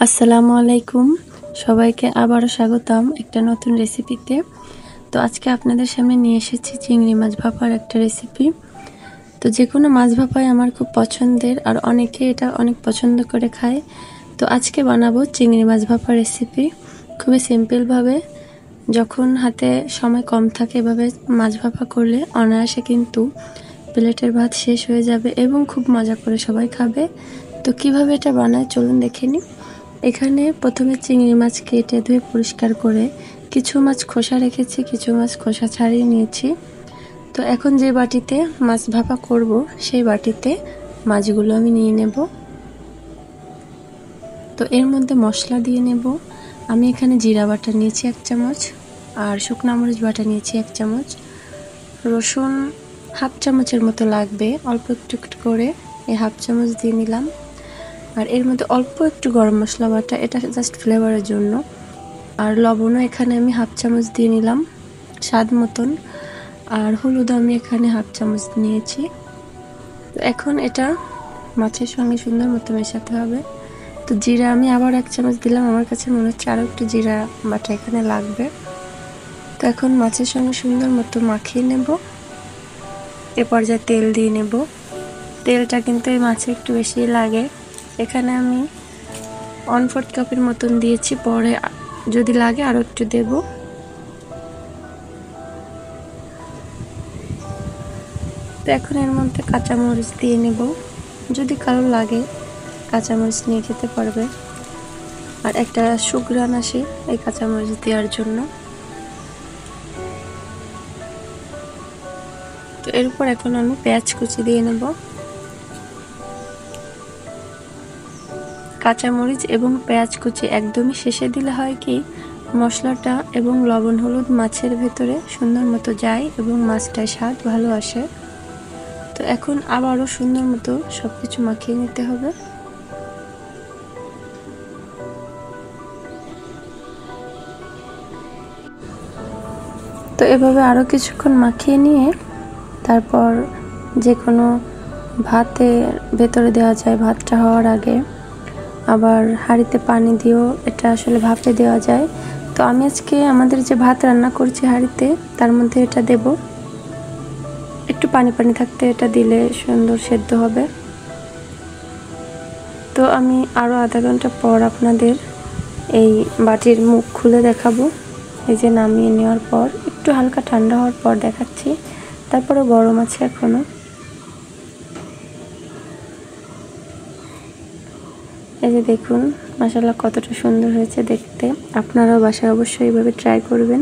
আসসালামু আলাইকুম, সবাইকে আবারও স্বাগতম একটা নতুন রেসিপিতে। তো আজকে আপনাদের সামনে নিয়ে এসেছি চিংড়ি মাছ ভাপার একটা রেসিপি। তো যে কোনো মাছ ভাপাই আমার খুব পছন্দের, আর অনেকে এটা অনেক পছন্দ করে খায়। তো আজকে বানাবো চিংড়ি মাছ ভাপার রেসিপি খুবই সিম্পলভাবে। যখন হাতে সময় কম থাকে এভাবে মাছ ভাপা করলে অনায়াসে কিন্তু প্লেটের ভাত শেষ হয়ে যাবে এবং খুব মজা করে সবাই খাবে। তো কিভাবে এটা বানায় চলুন দেখে নিই। এখানে প্রথমে চিংড়ি মাছ কেটে ধুয়ে পরিষ্কার করে কিছু মাছ খোসা রেখেছি, কিছু মাছ খোসা ছাড়িয়ে নিয়েছি। তো এখন যে বাটিতে মাছ ভাপা করব সেই বাটিতে মাছগুলো আমি নিয়ে নেব। তো এর মধ্যে মশলা দিয়ে নেব। আমি এখানে জিরা বাটা নিয়েছি 1 চামচ, আর শুকনো মরিচ বাটা নিয়েছি 1 চামচ, রসুন হাফ চামচের মতো লাগবে, অল্প একটু একটু করে এই হাফ চামচ দিয়ে নিলাম। আর এর মধ্যে অল্প একটু গরম মশলা বাটা, এটা জাস্ট ফ্লেভারের জন্য। আর লবণও এখানে আমি হাফ চামচ দিয়ে নিলাম স্বাদ মতন। আর হলুদ আমি এখানে হাফ চামচ নিয়েছি। তো এখন এটা মাছের সঙ্গে সুন্দর মতো মেশাতে হবে। তো জিরা আমি আবার 1 চামচ দিলাম, আমার কাছে মনে হচ্ছে আরও একটু জিরা বাটা এখানে লাগবে। তো এখন মাছের সঙ্গে সুন্দর মতো মাখিয়ে নেব। এ পর্যায়ে তেল দিয়ে নেব। তেলটা কিন্তু এই মাছে একটু বেশি লাগে। এখানে আমি 1/4 কাপের মতন দিয়েছি, পরে যদি লাগে আরও একটু দেব। তো এখন এর মধ্যে কাঁচামরিচ দিয়ে নেব, যদি কারো লাগে কাঁচামরিচ নিয়ে খেতে পারবে। আর একটা সুঘ্রাণ আসে এই কাঁচামরিচ দেওয়ার জন্য। তো এরপর এখন আমি পেঁয়াজ কুচি দিয়ে নেব। কাঁচামরিচ এবং পেঁয়াজ কুচি একদমই শেষে দিলে হয় কি, মশলাটা এবং লবণ হলুদ মাছের ভেতরে সুন্দর মতো যায় এবং মাছটায় স্বাদ ভালো আসে। তো এখন আবারও সুন্দর মতো সব কিছু মাখিয়ে নিতে হবে। তো এভাবে আরও কিছুক্ষণ মাখিয়ে নিয়ে তারপর যে কোনো ভাতের ভেতরে দেওয়া যায় ভাতটা হওয়ার আগে। আবার হাঁড়িতে পানি দিয়েও এটা আসলে ভাপে দেওয়া যায়। তো আমি আজকে আমাদের যে ভাত রান্না করছি হাঁড়িতে তার মধ্যে এটা দেব। একটু পানি পানি থাকতে এটা দিলে সুন্দর সেদ্ধ হবে। তো আমি আরও আধা ঘন্টা পর আপনাদের এই বাটির মুখ খুলে দেখাবো। এই যে নামিয়ে নেওয়ার পর একটু হালকা ঠান্ডা হওয়ার পর দেখাচ্ছি। তারপরে গরম আছে এখনো। এই যে দেখুন মাশাআল্লাহ কতটা সুন্দর হয়েছে দেখতে। আপনারাও বাসায় অবশ্যই এইভাবে ট্রাই করবেন।